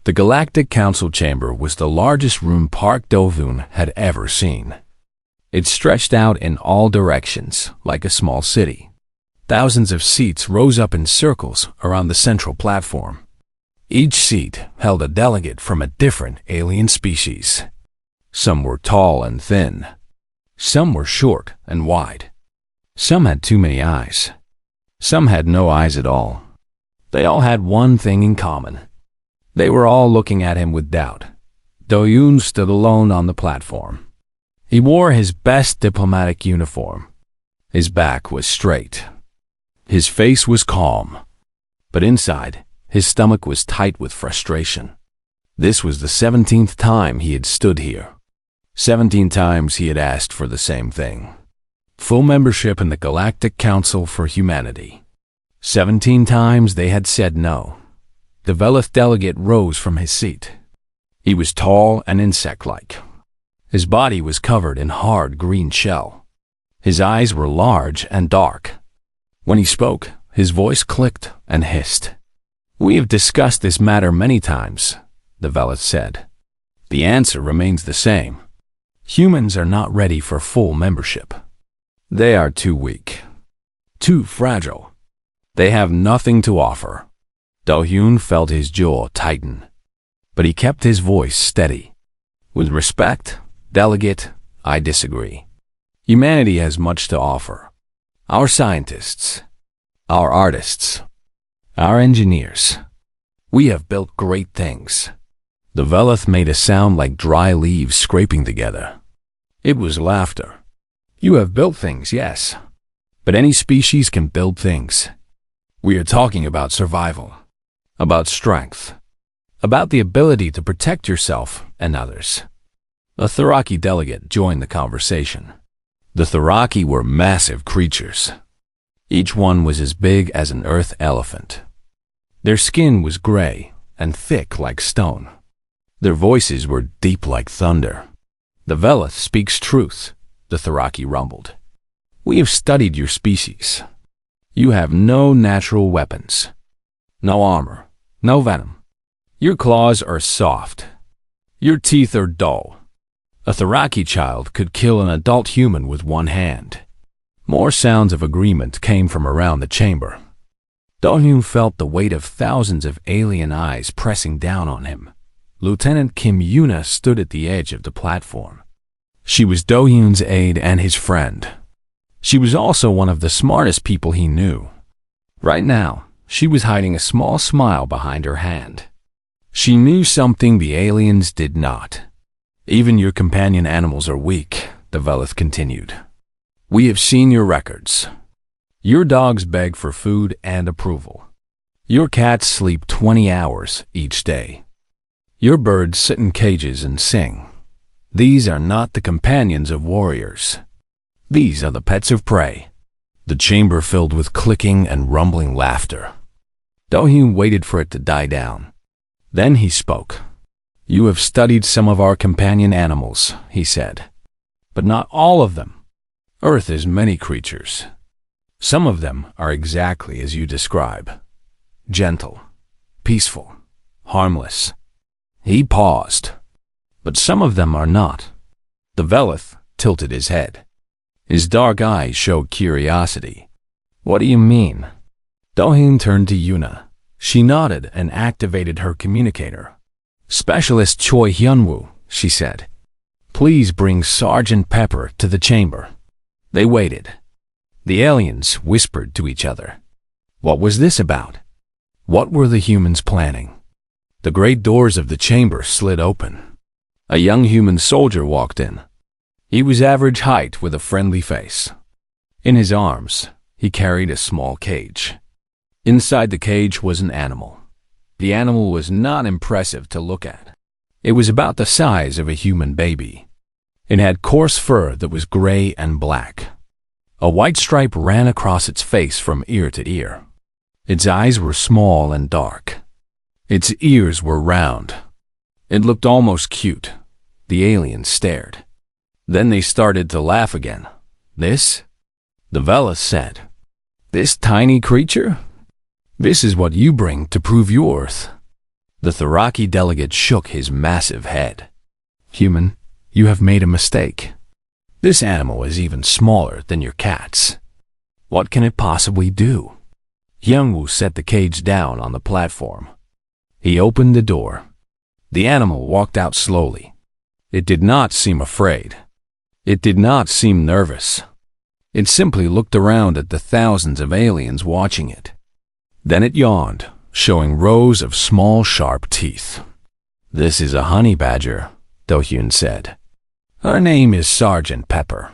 The Galactic Council chamber was the largest room Park Do-hoon had ever seen. It stretched out in all directions like a small city. Thousands of seats rose up in circles around the central platform. Each seat held a delegate from a different alien species. Some were tall and thin. Some were short and wide. Some had too many eyes. Some had no eyes at all. They all had one thing in common. They were all looking at him with doubt. Do-hoon stood alone on the platform. He wore his best diplomatic uniform. His back was straight. His face was calm. But inside, his stomach was tight with frustration. This was the 17th time he had stood here. 17 times he had asked for the same thing. Full membership in the Galactic Council for Humanity. 17 times they had said no. The Velith delegate rose from his seat. He was tall and insect-like. His body was covered in hard green shell. His eyes were large and dark. When he spoke, his voice clicked and hissed. "We have discussed this matter many times," the Velith said. "The answer remains the same. Humans are not ready for full membership. They are too weak, too fragile. They have nothing to offer." Do-hoon felt his jaw tighten, but he kept his voice steady. "With respect, delegate, I disagree. Humanity has much to offer. Our scientists, our artists, our engineers. We have built great things." The Velith made a sound like dry leaves scraping together. It was laughter. "You have built things, yes. But any species can build things. We are talking about survival, about strength, about the ability to protect yourself and others." A Tharaki delegate joined the conversation. The Tharaki were massive creatures. Each one was as big as an earth elephant. Their skin was gray and thick like stone. Their voices were deep like thunder. "The Velith speaks truth," the Tharaki rumbled. "We have studied your species. You have no natural weapons, no armor, no venom. Your claws are soft. Your teeth are dull. A Tharaki child could kill an adult human with one hand." More sounds of agreement came from around the chamber. Do-hoon felt the weight of thousands of alien eyes pressing down on him. Lieutenant Kim Yuna stood at the edge of the platform. She was Do-hoon's aide and his friend. She was also one of the smartest people he knew. Right now, she was hiding a small smile behind her hand. She knew something the aliens did not. "Even your companion animals are weak," the Velith continued. "We have seen your records. Your dogs beg for food and approval. Your cats sleep 20 hours each day. Your birds sit in cages and sing. These are not the companions of warriors. These are the pets of prey." The chamber filled with clicking and rumbling laughter. Do-hoon waited for it to die down. Then he spoke. "You have studied some of our companion animals," he said, "but not all of them. Earth is many creatures. Some of them are exactly as you describe. Gentle, peaceful, harmless." He paused. "But some of them are not." The Velith tilted his head. His dark eyes showed curiosity. "What do you mean?" Do-hoon turned to Yuna. She nodded and activated her communicator. "Specialist Choi Hyun-woo," she said. "Please bring Sergeant Pepper to the chamber." They waited. The aliens whispered to each other. What was this about? What were the humans planning? The great doors of the chamber slid open. A young human soldier walked in. He was average height with a friendly face. In his arms, he carried a small cage. Inside the cage was an animal. The animal was not impressive to look at. It was about the size of a human baby. It had coarse fur that was gray and black. A white stripe ran across its face from ear to ear. Its eyes were small and dark. Its ears were round. It looked almost cute. The aliens stared. Then they started to laugh again. "This?" the Velith said. "This tiny creature? This is what you bring to prove your worth." The Tharaki delegate shook his massive head. Human, you have made a mistake. This animal is even smaller than your cats. What can it possibly do? Hyungwoo set the cage down on the platform. He opened the door. The animal walked out slowly. It did not seem afraid. It did not seem nervous. It simply looked around at the thousands of aliens watching it. Then it yawned, showing rows of small, sharp teeth. This is a honey badger, Do-hyun said. Her name is Sergeant Pepper.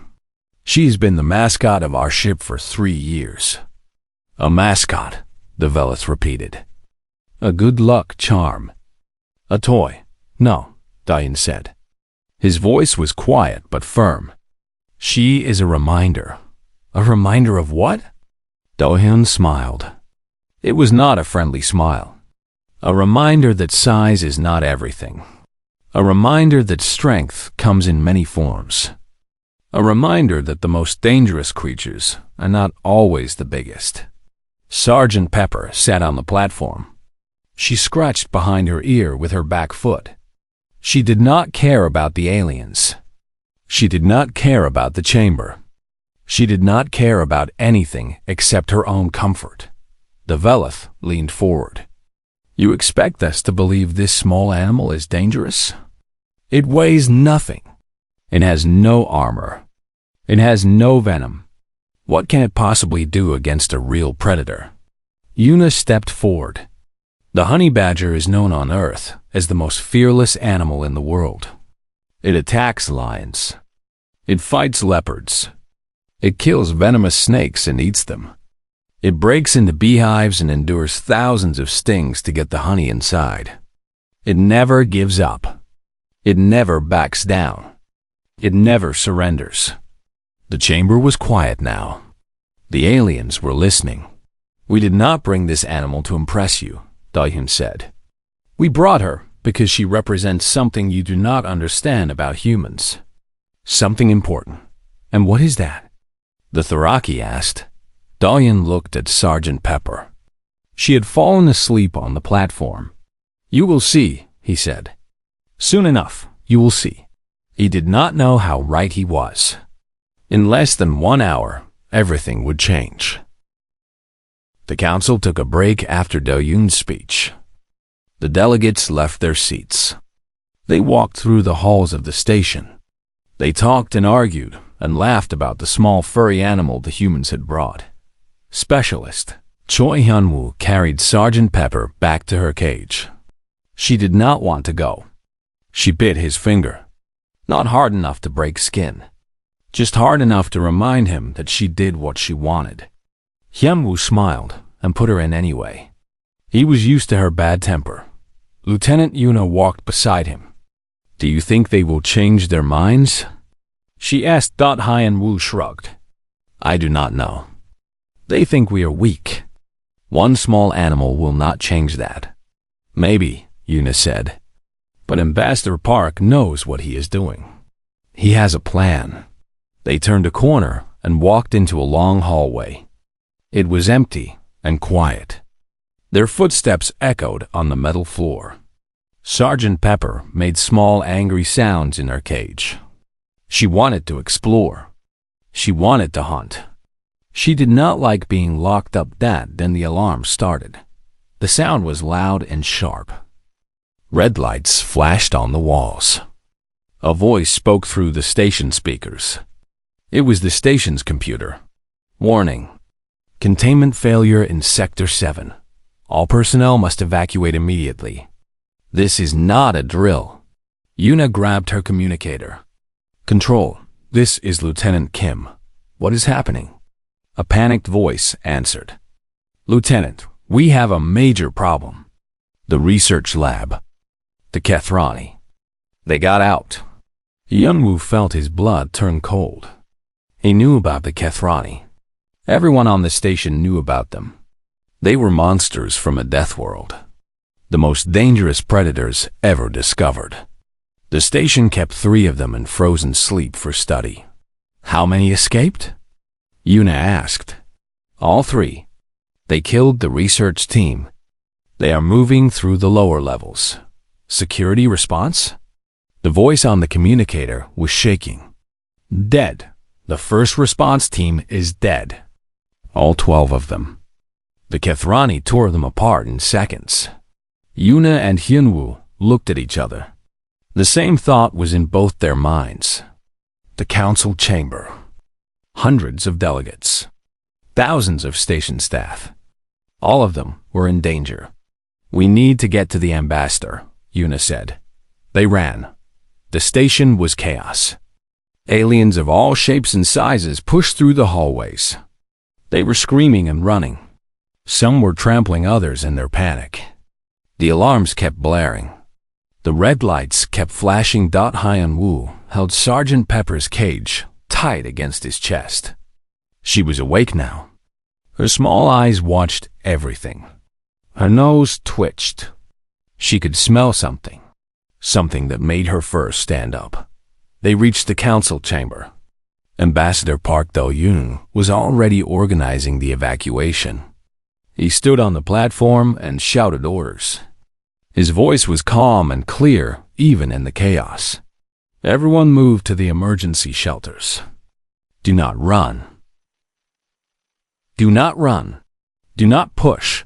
She's been the mascot of our ship for 3 years. A mascot, the Velith repeated. A good luck charm. A toy. No, Do-hyun said. His voice was quiet but firm. She is a reminder. A reminder of what? Do-hyun smiled. It was not a friendly smile. A reminder that size is not everything. A reminder that strength comes in many forms. A reminder that the most dangerous creatures are not always the biggest. Sergeant Pepper sat on the platform. She scratched behind her ear with her back foot. She did not care about the aliens. She did not care about the chamber. She did not care about anything except her own comfort. The Velith leaned forward. You expect us to believe this small animal is dangerous? It weighs nothing. It has no armor. It has no venom. What can it possibly do against a real predator? Yuna stepped forward. The honey badger is known on Earth as the most fearless animal in the world. It attacks lions. It fights leopards. It kills venomous snakes and eats them. It breaks into beehives and endures thousands of stings to get the honey inside. It never gives up. It never backs down. It never surrenders. The chamber was quiet now. The aliens were listening. We did not bring this animal to impress you, Do-hyun said. We brought her because she represents something you do not understand about humans. Something important. And what is that? The Tharaki asked. Do-hyun looked at Sergeant Pepper. She had fallen asleep on the platform. You will see, he said. Soon enough, you will see. He did not know how right he was. In less than 1 hour, everything would change. The council took a break after Do-hyun's speech. The delegates left their seats. They walked through the halls of the station. They talked and argued and laughed about the small furry animal the humans had brought. Specialist Choi Hyunwoo carried Sergeant Pepper back to her cage. She did not want to go. She bit his finger. Not hard enough to break skin. Just hard enough to remind him that she did what she wanted. Hyunwoo smiled and put her in anyway. He was used to her bad temper. Lieutenant Yuna walked beside him. Do you think they will change their minds? She asked. Hyunwoo shrugged. I do not know. They think we are weak. One small animal will not change that. Maybe, Yuna said. But Ambassador Park knows what he is doing. He has a plan. They turned a corner and walked into a long hallway. It was empty and quiet. Their footsteps echoed on the metal floor. Sergeant Pepper made small angry sounds in her cage. She wanted to explore. She wanted to hunt. She did not like being locked up. Then the alarm started. The sound was loud and sharp. Red lights flashed on the walls. A voice spoke through the station speakers. It was the station's computer. Warning. Containment failure in Sector 7. All personnel must evacuate immediately. This is not a drill. Yuna grabbed her communicator. Control, this is Lieutenant Kim. What is happening? A panicked voice answered. Lieutenant, we have a major problem. The research lab. The Kethrani. They got out. Hyunwoo felt his blood turn cold. He knew about the Kethrani. Everyone on the station knew about them. They were monsters from a death world. The most dangerous predators ever discovered. The station kept 3 of them in frozen sleep for study. How many escaped? Yuna asked. All 3. They killed the research team. They are moving through the lower levels. Security response? The voice on the communicator was shaking. Dead. The first response team is dead. All 12 of them. The Kethrani tore them apart in seconds. Yuna and Hyunwoo looked at each other. The same thought was in both their minds. The council chamber. Hundreds of delegates. Thousands of station staff. All of them were in danger. We need to get to the ambassador, Yuna said. They ran. The station was chaos. Aliens of all shapes and sizes pushed through the hallways. They were screaming and running. Some were trampling others in their panic. The alarms kept blaring. The red lights kept flashing. Hyun-woo held Sergeant Pepper's cage tight against his chest. She was awake now. Her small eyes watched everything. Her nose twitched. She could smell something. Something that made her fur stand up. They reached the council chamber. Ambassador Park Do-yoon was already organizing the evacuation. He stood on the platform and shouted orders. His voice was calm and clear, even in the chaos. Everyone moved to the emergency shelters. Do not run. Do not run. Do not push.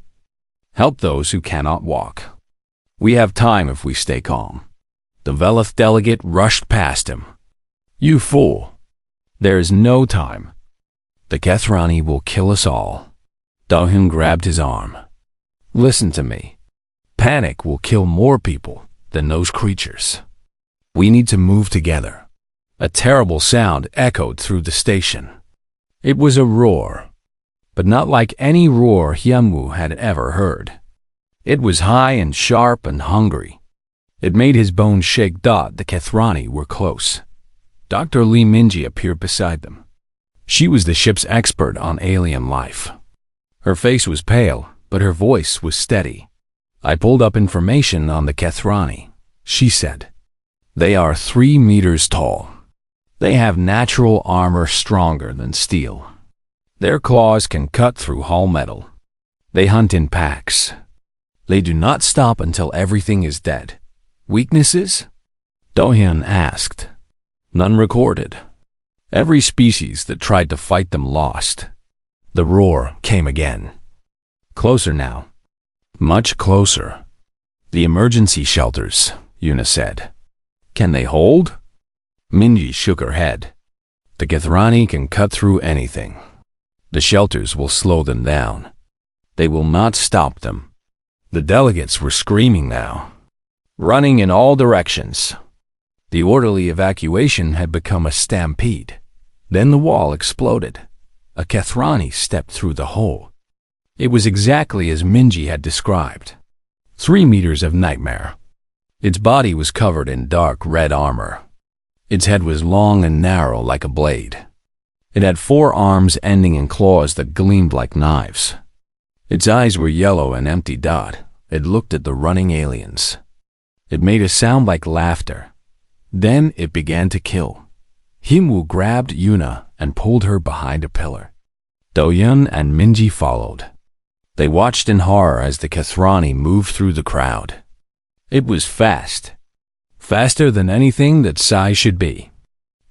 Help those who cannot walk. We have time if we stay calm. The Velith delegate rushed past him. You fool. There is no time. The Kethrani will kill us all. Do-hyun grabbed his arm. Listen to me. Panic will kill more people than those creatures. We need to move together. A terrible sound echoed through the station. It was a roar, but not like any roar Hyunwoo had ever heard. It was high and sharp and hungry. It made his bones shake. The Kethrani were close. Dr. Lee Minji appeared beside them. She was the ship's expert on alien life. Her face was pale, but her voice was steady. I pulled up information on the Kethrani, she said. They are 3 meters tall. They have natural armor stronger than steel. Their claws can cut through hull metal. They hunt in packs. They do not stop until everything is dead. Weaknesses? Do-hyun asked. None recorded. Every species that tried to fight them lost. The roar came again. Closer now. Much closer. The emergency shelters, Yuna said. Can they hold? Minji shook her head. The Kethrani can cut through anything. The shelters will slow them down. They will not stop them. The delegates were screaming now, running in all directions. The orderly evacuation had become a stampede. Then the wall exploded. A Kethrani stepped through the hole. It was exactly as Minji had described. 3 meters of nightmare. Its body was covered in dark red armor. Its head was long and narrow like a blade. It had 4 arms ending in claws that gleamed like knives. Its eyes were yellow and empty. It looked at the running aliens. It made a sound like laughter. Then it began to kill. Hyunwoo grabbed Yuna and pulled her behind a pillar. Do-hyun and Minji followed. They watched in horror as the Kethrani moved through the crowd. It was fast. Faster than anything that Psy should be.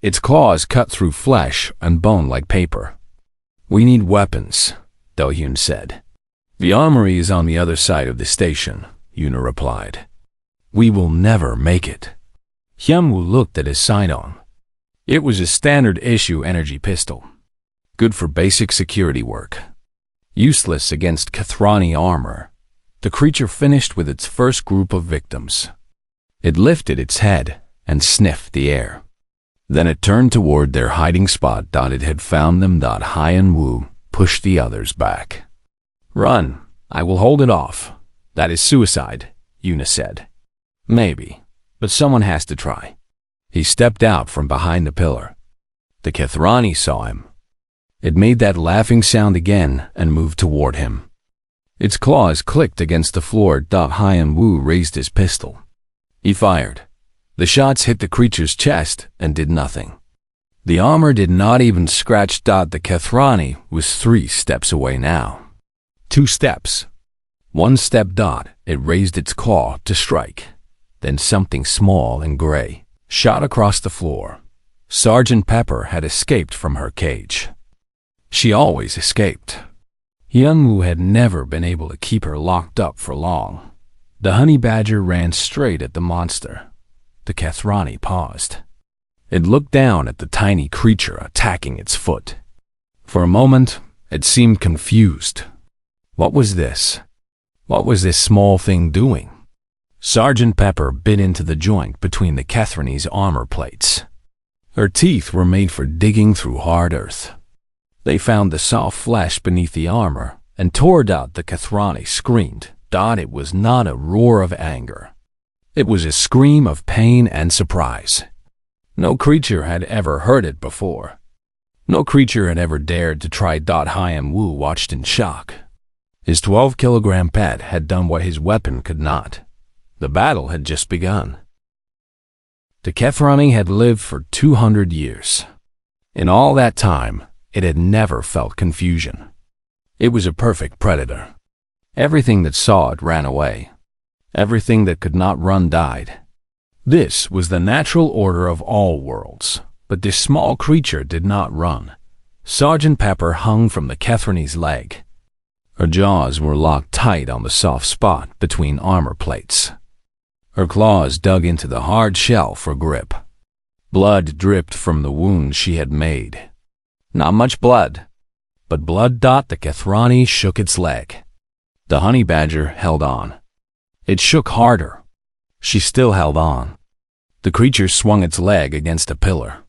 Its claws cut through flesh and bone like paper. We need weapons, Do-hyun said. The armory is on the other side of the station, Yuna replied. We will never make it. Hyunwoo looked at his sidearm. It was a standard issue energy pistol. Good for basic security work. Useless against Kethrani armor. The creature finished with its first group of victims. It lifted its head and sniffed the air. Then it turned toward their hiding spot. It had found them. Hyunwoo pushed the others back. Run. I will hold it off. That is suicide, Yuna said. Maybe, but someone has to try. He stepped out from behind the pillar. The Kethrani saw him. It made that laughing sound again and moved toward him. Its claws clicked against the floor. Hyunwoo raised his pistol. He fired. The shots hit the creature's chest and did nothing. The armor did not even scratch. The Kethrani was 3 steps away now. 2 steps. One step, Dot, it raised its claw to strike. Then something small and gray shot across the floor. Sergeant Pepper had escaped from her cage. She always escaped. Hyung-woo had never been able to keep her locked up for long. The honey badger ran straight at the monster. The Kathrani paused. It looked down at the tiny creature attacking its foot. For a moment, it seemed confused. What was this? What was this small thing doing? Sergeant Pepper bit into the joint between the Kathrani's armor plates. Her teeth were made for digging through hard earth. They found the soft flesh beneath the armor and tore out. The Kathrani screamed. It was not a roar of anger. It was a scream of pain and surprise. No creature had ever heard it before. No creature had ever dared to try. Hyung-woo watched in shock. His 12-kilogram pet had done what his weapon could not. The battle had just begun. The Kathrani had lived for 200 years. In all that time, it had never felt confusion. It was a perfect predator. Everything that saw it ran away. Everything that could not run died. This was the natural order of all worlds, but this small creature did not run. Sergeant Pepper hung from the Kathrani's leg. Her jaws were locked tight on the soft spot between armor plates. Her claws dug into the hard shell for grip. Blood dripped from the wound she had made. Not much blood, but blood. The Kathrani shook its leg. The honey badger held on. It shook harder. She still held on. The creature swung its leg against a pillar.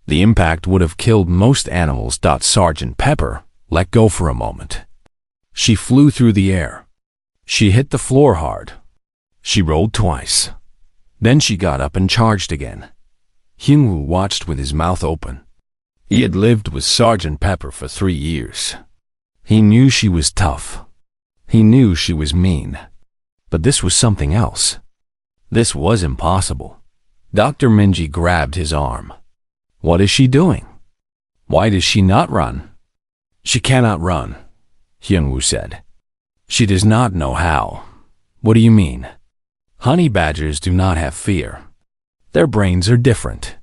The impact would have killed most animals. Sergeant Pepper let go for a moment. She flew through the air. She hit the floor hard. She rolled twice. Then she got up and charged again. Hyung-woo watched with his mouth open. He had lived with Sergeant Pepper for 3 years. He knew she was tough. He knew she was mean. But this was something else. This was impossible. Dr. Minji grabbed his arm. What is she doing? Why does she not run? She cannot run, Hyung-woo said. She does not know how. What do you mean? Honey badgers do not have fear. Their brains are different.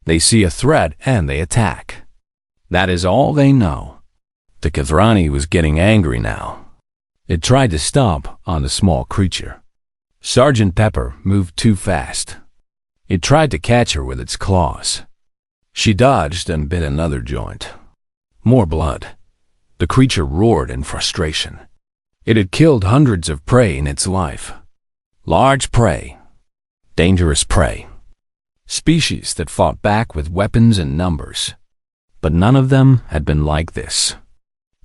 They see a threat and they attack. That is all they know. The Kathrani was getting angry now. It tried to stomp on the small creature. Sergeant Pepper moved too fast. It tried to catch her with its claws. She dodged and bit another joint. More blood. The creature roared in frustration. It had killed hundreds of prey in its life. Large prey. Dangerous prey. Species that fought back with weapons and numbers. But none of them had been like this.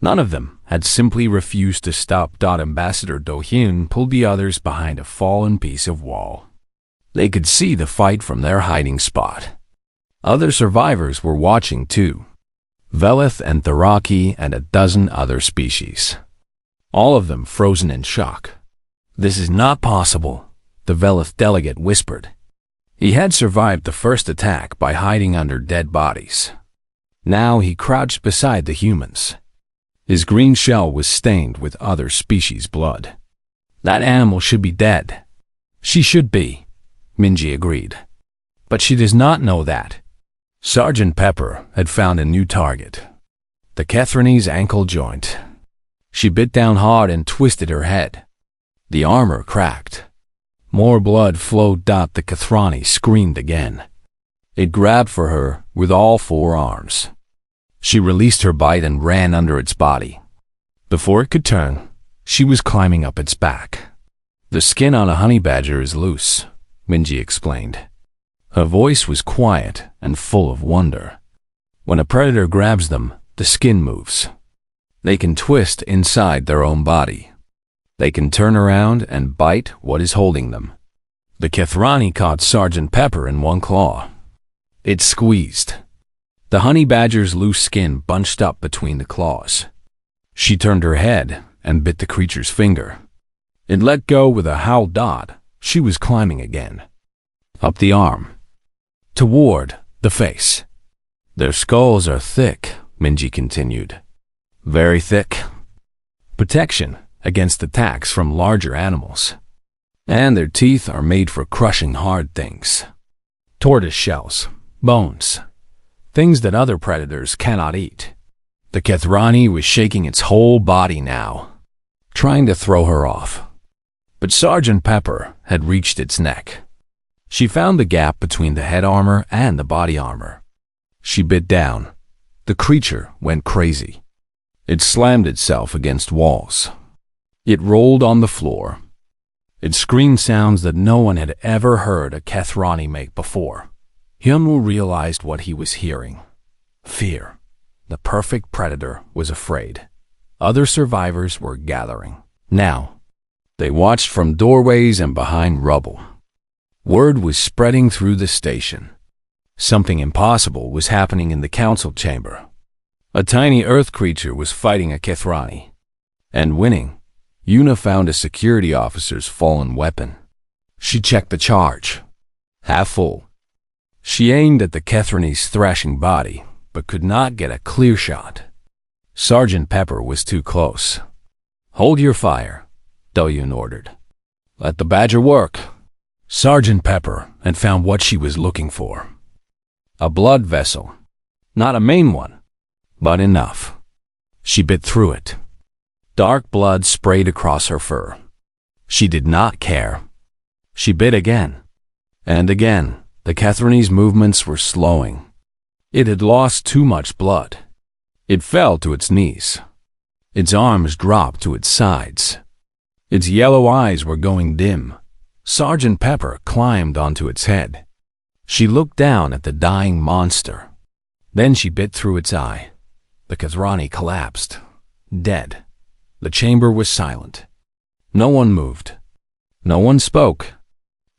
None of them had simply refused to stop. Ambassador Do-hyun pulled the others behind a fallen piece of wall. They could see the fight from their hiding spot. Other survivors were watching too. Velith and Tharaki and a dozen other species. All of them frozen in shock. This is not possible, the Velith delegate whispered. He had survived the first attack by hiding under dead bodies. Now he crouched beside the humans. His green shell was stained with other species' blood. That animal should be dead. She should be, Minji agreed. But she does not know that. Sergeant Pepper had found a new target. The Kathrani's ankle joint. She bit down hard and twisted her head. The armor cracked. More blood flowed. The Kathrani screamed again. It grabbed for her with all 4 arms. She released her bite and ran under its body. Before it could turn, she was climbing up its back. The skin on a honey badger is loose, Minji explained. Her voice was quiet and full of wonder. When a predator grabs them, the skin moves. They can twist inside their own body. They can turn around and bite what is holding them. The Kathrani caught Sergeant Pepper in one claw. It squeezed. The honey badger's loose skin bunched up between the claws. She turned her head and bit the creature's finger. It let go with a howl. She was climbing again. Up the arm. Toward the face. Their skulls are thick, Minji continued. Very thick. Protection, against attacks from larger animals. And their teeth are made for crushing hard things. Tortoise shells, bones, things that other predators cannot eat. The Kethrani was shaking its whole body now, trying to throw her off. But Sergeant Pepper had reached its neck. She found the gap between the head armor and the body armor. She bit down. The creature went crazy. It slammed itself against walls. It rolled on the floor. It screamed sounds that no one had ever heard a Kethrani make before. Hyunwoo realized what he was hearing. Fear. The perfect predator was afraid. Other survivors were gathering. Now, they watched from doorways and behind rubble. Word was spreading through the station. Something impossible was happening in the council chamber. A tiny earth creature was fighting a Kethrani. And winning. Yuna found a security officer's fallen weapon. She checked the charge. Half full. She aimed at the Kethrani's thrashing body, but could not get a clear shot. Sergeant Pepper was too close. Hold your fire, Do-Hyun ordered. Let the badger work. Sergeant Pepper had found what she was looking for. A blood vessel. Not a main one, but enough. She bit through it. Dark blood sprayed across her fur. She did not care. She bit again. And again, the Kethrani's movements were slowing. It had lost too much blood. It fell to its knees. Its arms dropped to its sides. Its yellow eyes were going dim. Sergeant Pepper climbed onto its head. She looked down at the dying monster. Then she bit through its eye. The Kethrani collapsed. Dead. The chamber was silent. No one moved. No one spoke.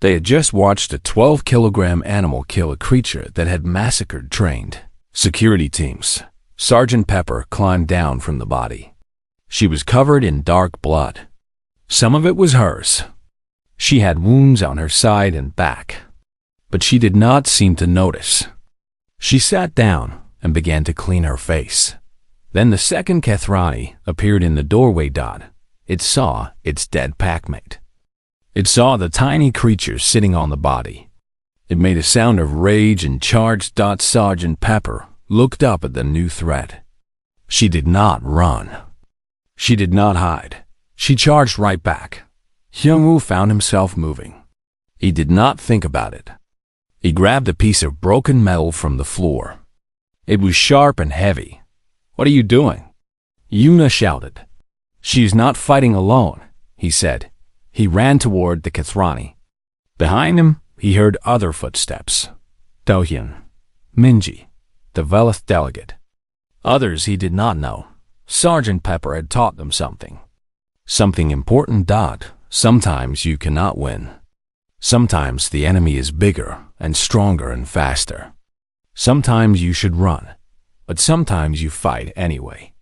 They had just watched a 12-kilogram animal kill a creature that had massacred trained security teams. Sergeant Pepper climbed down from the body. She was covered in dark blood. Some of it was hers. She had wounds on her side and back, but she did not seem to notice. She sat down and began to clean her face. Then the second Kethrani appeared in the doorway. It saw its dead packmate. It saw the tiny creature sitting on the body. It made a sound of rage and charged. Sergeant Pepper looked up at the new threat. She did not run. She did not hide. She charged right back. Hyunwoo found himself moving. He did not think about it. He grabbed a piece of broken metal from the floor. It was sharp and heavy. What are you doing? Yuna shouted. She is not fighting alone, he said. He ran toward the Kethrani. Behind him, he heard other footsteps. Do-Hyun, Minji, the Velith delegate. Others he did not know. Sergeant Pepper had taught them something. Something important. Sometimes you cannot win. Sometimes the enemy is bigger and stronger and faster. Sometimes you should run, but sometimes you fight anyway.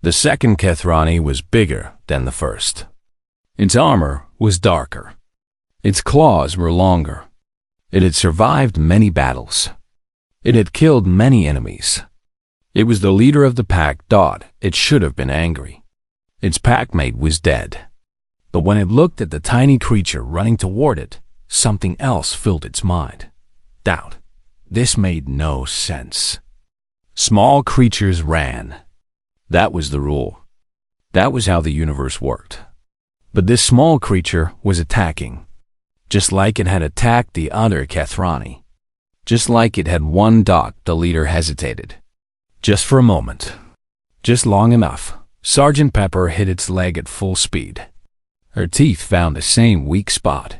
The second Kethrani was bigger than the first. Its armor was darker. Its claws were longer. It had survived many battles. It had killed many enemies. It was the leader of the pack. It should have been angry. Its packmate was dead. But when it looked at the tiny creature running toward it, something else filled its mind. Doubt. This made no sense. Small creatures ran. That was the rule. That was how the universe worked. But this small creature was attacking, just like it had attacked the other Kethrani. Just like it had won. The leader hesitated. Just for a moment. Just long enough. Sergeant Pepper hit its leg at full speed. Her teeth found the same weak spot,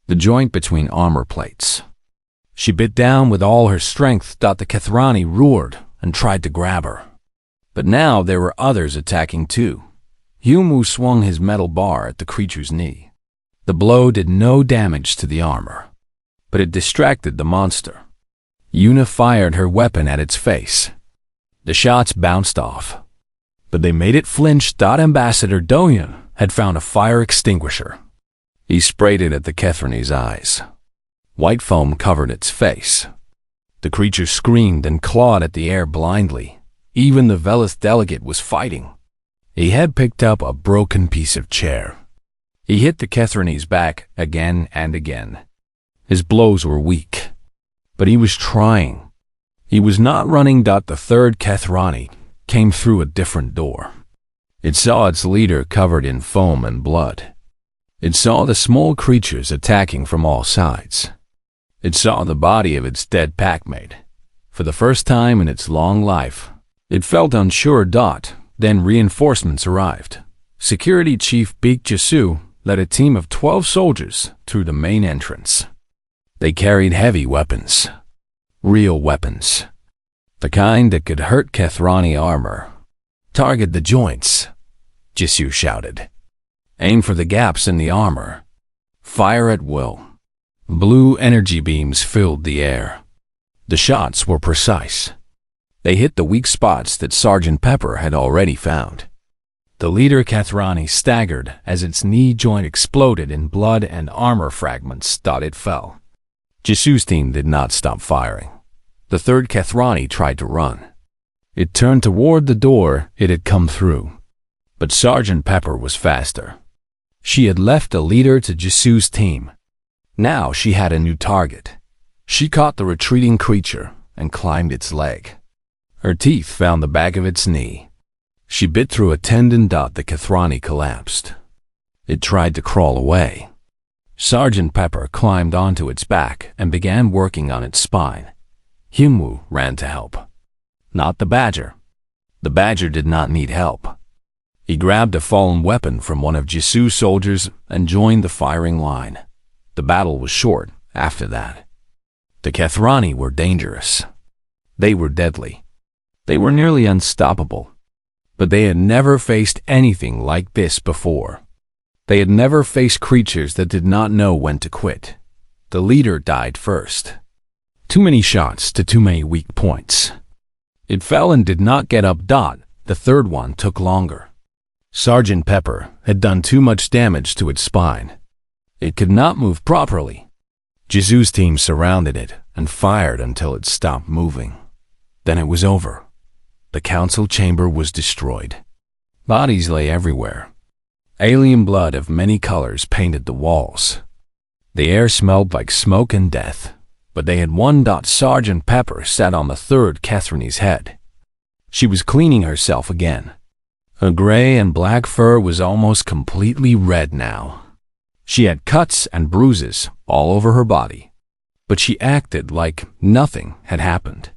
the joint between armor plates. She bit down with all her strength. The Kethrani roared and tried to grab her. But now there were others attacking too. Hyunwoo swung his metal bar at the creature's knee. The blow did no damage to the armor, but it distracted the monster. Yuna fired her weapon at its face. The shots bounced off, but they made it flinch. Ambassador Do-Hyun had found a fire extinguisher. He sprayed it at the Kethrani's eyes. White foam covered its face. The creature screamed and clawed at the air blindly. Even the Velith delegate was fighting. He had picked up a broken piece of chair. He hit the Kethrani's back again and again. His blows were weak, but he was trying. He was not running. The third Kethrani came through a different door. It saw its leader covered in foam and blood. It saw the small creatures attacking from all sides. It saw the body of its dead packmate. For the first time in its long life, it felt unsure. Then reinforcements arrived. Security Chief Beak Jisu led a team of 12 soldiers through the main entrance. They carried heavy weapons. Real weapons. The kind that could hurt Kethrani armor. Target the joints, Jisu shouted. Aim for the gaps in the armor. Fire at will. Blue energy beams filled the air. The shots were precise. They hit the weak spots that Sergeant Pepper had already found. The leader Kethrani staggered as its knee joint exploded in blood and armor fragments. It fell. Jisu's team did not stop firing. The third Kethrani tried to run. It turned toward the door it had come through. But Sergeant Pepper was faster. She had left a leader to Jisu's team. Now she had a new target. She caught the retreating creature and climbed its leg. Her teeth found the back of its knee. She bit through a tendon. The Kethrani collapsed. It tried to crawl away. Sergeant Pepper climbed onto its back and began working on its spine. Hyunwoo ran to help. Not the badger. The badger did not need help. He grabbed a fallen weapon from one of Jisu's soldiers and joined the firing line. The battle was short after that. The Kethrani were dangerous. They were deadly. They were nearly unstoppable. But they had never faced anything like this before. They had never faced creatures that did not know when to quit. The leader died first. Too many shots to too many weak points. It fell and did not get up. The third one took longer. Sergeant Pepper had done too much damage to its spine. It could not move properly. Jisu's team surrounded it and fired until it stopped moving. Then it was over. The council chamber was destroyed. Bodies lay everywhere. Alien blood of many colors painted the walls. The air smelled like smoke and death, but they had won. Sergeant Pepper sat on the third Kethrani's head. She was cleaning herself again. Her gray and black fur was almost completely red now. She had cuts and bruises all over her body, but she acted like nothing had happened.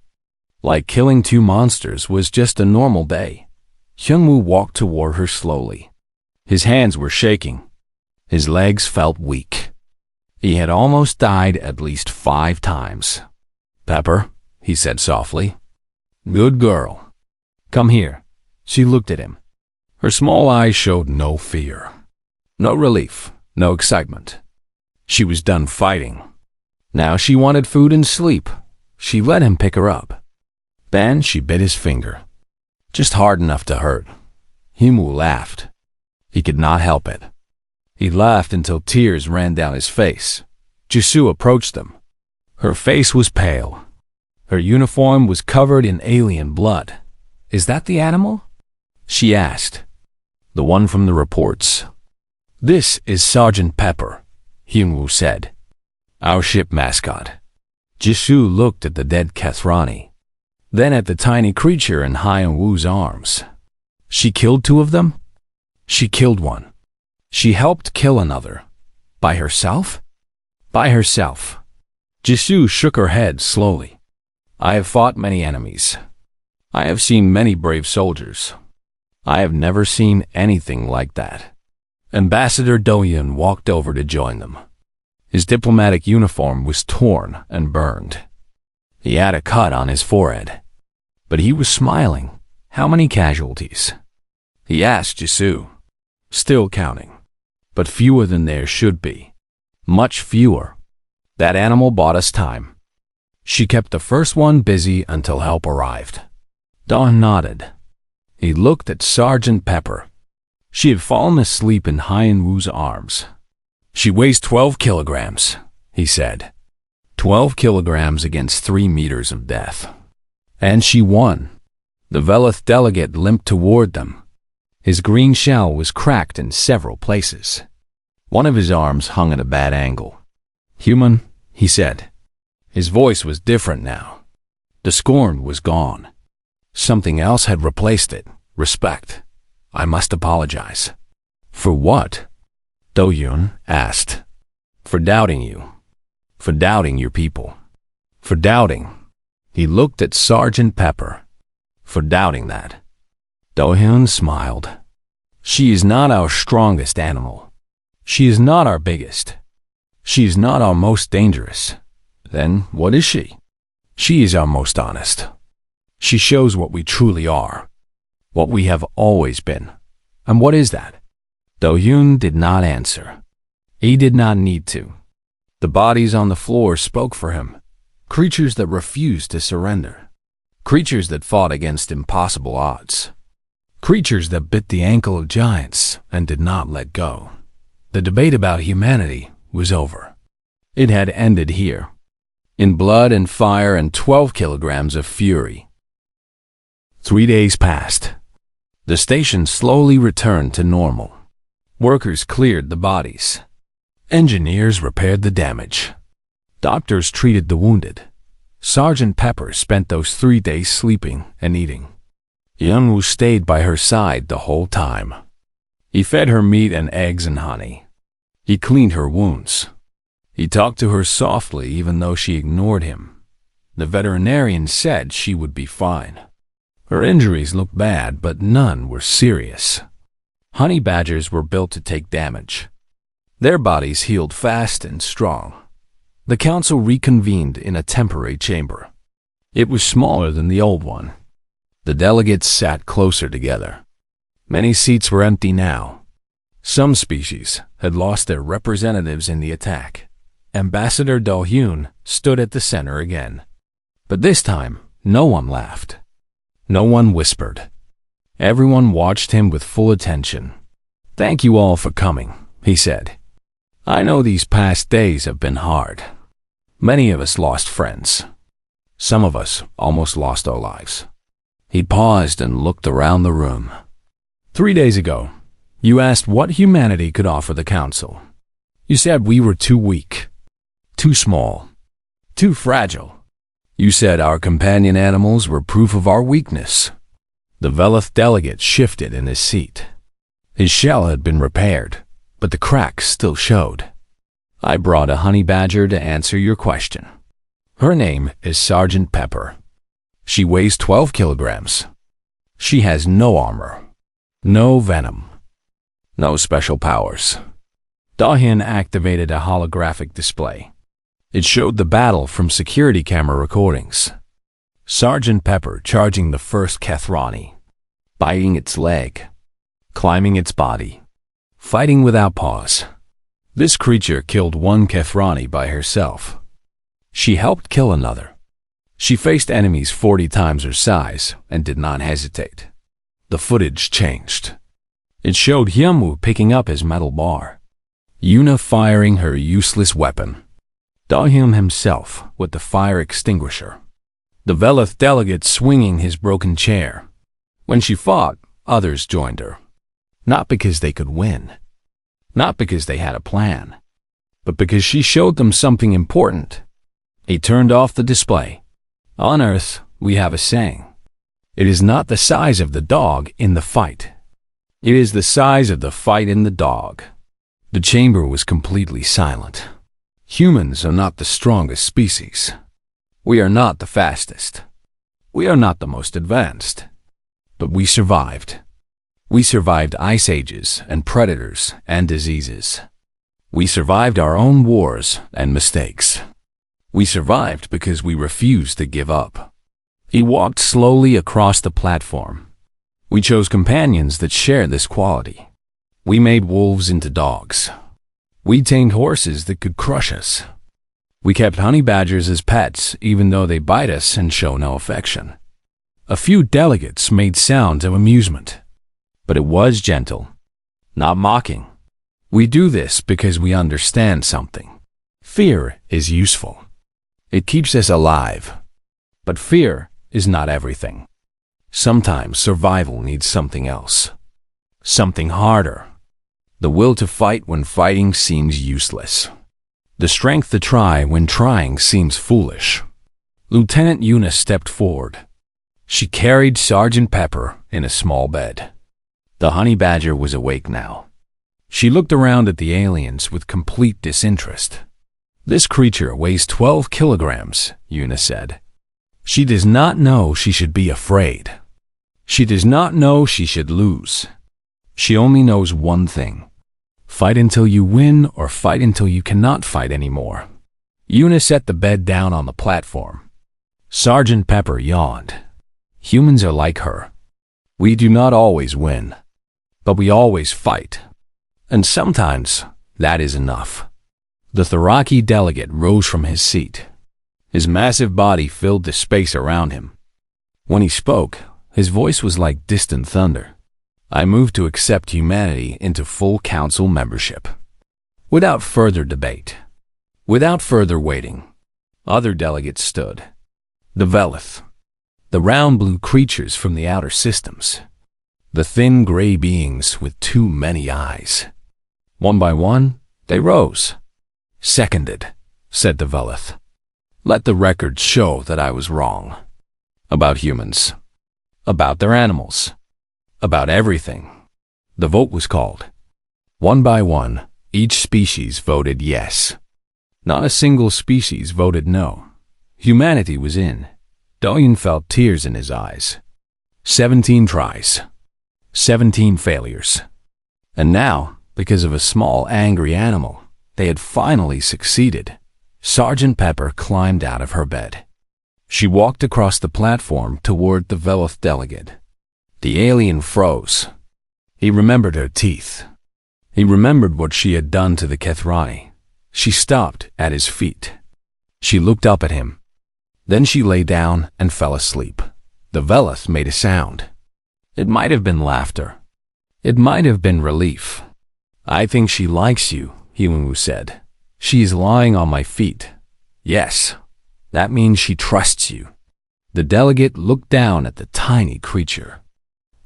Like killing two monsters was just a normal day. Hyunwoo walked toward her slowly. His hands were shaking. His legs felt weak. He had almost died at least 5 times. "Pepper," he said softly. "Good girl. Come here." She looked at him. Her small eyes showed no fear, no relief, no excitement. She was done fighting. Now she wanted food and sleep. She let him pick her up. Then she bit his finger, just hard enough to hurt. Hyunwoo laughed. He could not help it. He laughed until tears ran down his face. Jisu approached them. Her face was pale. Her uniform was covered in alien blood. "Is that the animal?" she asked. "The one from the reports." "This is Sergeant Pepper," Hyunwoo said. "Our ship mascot." Jisu looked at the dead Kethrani, then at the tiny creature in Hyunwoo's arms. She killed 2 of them? She killed one. She helped kill another. By herself? By herself. Jisu shook her head slowly. "I have fought many enemies. I have seen many brave soldiers. I have never seen anything like that." Ambassador Do-Hyun walked over to join them. His diplomatic uniform was torn and burned. He had a cut on his forehead, but he was smiling. "How many casualties?" he asked Jisu. "Still counting, but fewer than there should be. Much fewer. That animal bought us time." She kept the first one busy until help arrived. Dawn nodded. He looked at Sergeant Pepper. She had fallen asleep in Hyunwoo's arms. "She weighs 12 kilograms, he said. 12 kilograms against 3 meters of death. And she won. The Velith delegate limped toward them. His green shell was cracked in several places. One of his arms hung at a bad angle. "Human," he said. His voice was different now. The scorn was gone. Something else had replaced it. Respect. "I must apologize." "For what?" Do-Hyun asked. "For doubting you. For doubting your people. For doubting." He looked at Sergeant Pepper. "For doubting that." Do-Hyun smiled. "She is not our strongest animal. She is not our biggest. She is not our most dangerous. Then what is she? She is our most honest. She shows what we truly are, what we have always been. And what is that?" Do-Hyun did not answer. He did not need to. The bodies on the floor spoke for him. Creatures that refused to surrender. Creatures that fought against impossible odds. Creatures that bit the ankle of giants and did not let go. The debate about humanity was over. It had ended here, in blood and fire and 12 kilograms of fury. 3 days passed. The station slowly returned to normal. Workers cleared the bodies. Engineers repaired the damage. Doctors treated the wounded. Sergeant Pepper spent those 3 days sleeping and eating. Young-woo stayed by her side the whole time. He fed her meat and eggs and honey. He cleaned her wounds. He talked to her softly even though she ignored him. The veterinarian said she would be fine. Her injuries looked bad, but none were serious. Honey badgers were built to take damage. Their bodies healed fast and strong. The council reconvened in a temporary chamber. It was smaller than the old one. The delegates sat closer together. Many seats were empty now. Some species had lost their representatives in the attack. Ambassador Do-Hyun stood at the center again. But this time, no one laughed. No one whispered. Everyone watched him with full attention. "Thank you all for coming," he said. "I know these past days have been hard. Many of us lost friends. Some of us almost lost our lives." He paused and looked around the room. 3 days ago, you asked what humanity could offer the council. You said we were too weak, too small, too fragile. You said our companion animals were proof of our weakness. The Velith delegate shifted in his seat. His shell had been repaired, but the cracks still showed. "I brought a honey badger to answer your question. Her name is Sergeant Pepper. She weighs 12 kilograms. She has no armor, no venom, no special powers." Do-Hyun activated a holographic display. It showed the battle from security camera recordings. Sergeant Pepper charging the first Kethrani, biting its leg, climbing its body, fighting without pause. This creature killed one Kethrani by herself. She helped kill another. She faced enemies 40 times her size and did not hesitate. The footage changed. It showed Hyunwoo picking up his metal bar, Yuna firing her useless weapon, Do-Hyun himself with the fire extinguisher, the Velith delegate swinging his broken chair. When she fought, others joined her. Not because they could win, not because they had a plan, but because she showed them something important. He turned off the display. On Earth, we have a saying. It is not the size of the dog in the fight. It is the size of the fight in the dog. The chamber was completely silent. Humans are not the strongest species. We are not the fastest. We are not the most advanced. But we survived. We survived ice ages and predators and diseases. We survived our own wars and mistakes. We survived because we refused to give up. He walked slowly across the platform. We chose companions that share this quality. We made wolves into dogs. We tamed horses that could crush us. We kept honey badgers as pets even though they bite us and show no affection. A few delegates made sounds of amusement, but it was gentle, not mocking. We do this because we understand something. Fear is useful. It keeps us alive. But fear is not everything. Sometimes survival needs something else. Something harder. The will to fight when fighting seems useless. The strength to try when trying seems foolish. Lieutenant Eunice stepped forward. She carried Sergeant Pepper in a small bed. The honey badger was awake now. She looked around at the aliens with complete disinterest. This creature weighs 12 kilograms, Eunice said. She does not know she should be afraid. She does not know she should lose. She only knows one thing. Fight until you win or fight until you cannot fight anymore. Eunice set the bed down on the platform. Sergeant Pepper yawned. Humans are like her. We do not always win, but we always fight. And sometimes that is enough. The Tharaki delegate rose from his seat. His massive body filled the space around him. When he spoke, his voice was like distant thunder. I move to accept humanity into full council membership. Without further debate. Without further waiting. Other delegates stood. The Velith. The round blue creatures from the outer systems. The thin gray beings with too many eyes. One by one, they rose. Seconded, said the Velith. Let the record show that I was wrong. About humans. About their animals. About everything. The vote was called. One by one, each species voted yes. Not a single species voted no. Humanity was in. Doyen felt tears in his eyes. 17 tries. 17 failures. And now, because of a small angry animal, they had finally succeeded. Sergeant Pepper climbed out of her bed. She walked across the platform toward the Velith delegate. The alien froze. He remembered her teeth. He remembered what she had done to the Kethrani. She stopped at his feet. She looked up at him. Then she lay down and fell asleep. The Velith made a sound. It might have been laughter. It might have been relief. I think she likes you, Hilingu said. She is lying on my feet. Yes, that means she trusts you. The delegate looked down at the tiny creature.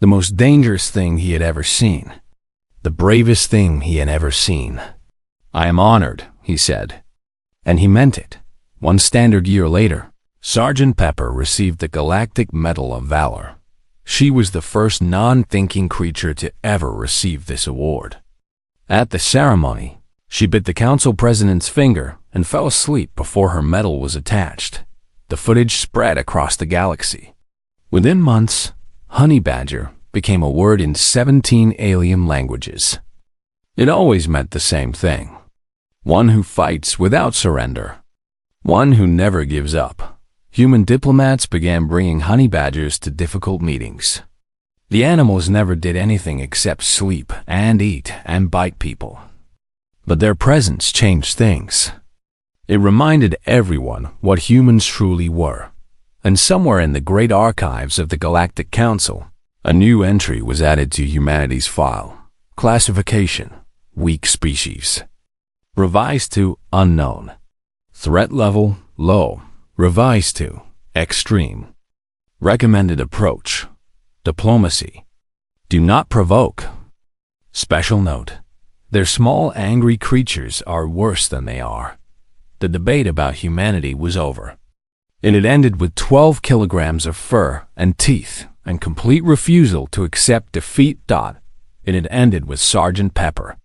The most dangerous thing he had ever seen. The bravest thing he had ever seen. I am honored, he said. And he meant it. 1 standard year later, Sergeant Pepper received the Galactic Medal of Valor. She was the first non-thinking creature to ever receive this award. At the ceremony, she bit the council president's finger and fell asleep before her medal was attached. The footage spread across the galaxy. Within months, honey badger became a word in 17 alien languages. It always meant the same thing. One who fights without surrender. One who never gives up. Human diplomats began bringing honey badgers to difficult meetings. The animals never did anything except sleep and eat and bite people. But their presence changed things. It reminded everyone what humans truly were. And somewhere in the great archives of the Galactic Council, a new entry was added to humanity's file. Classification: weak species. Revised to unknown. Threat level: low. Revised to extreme. Recommended approach: diplomacy. Do not provoke. Special note: their small angry creatures are worse than they are. The debate about humanity was over. And it ended with 12 kilograms of fur and teeth and complete refusal to accept defeat. And it ended with Sergeant Pepper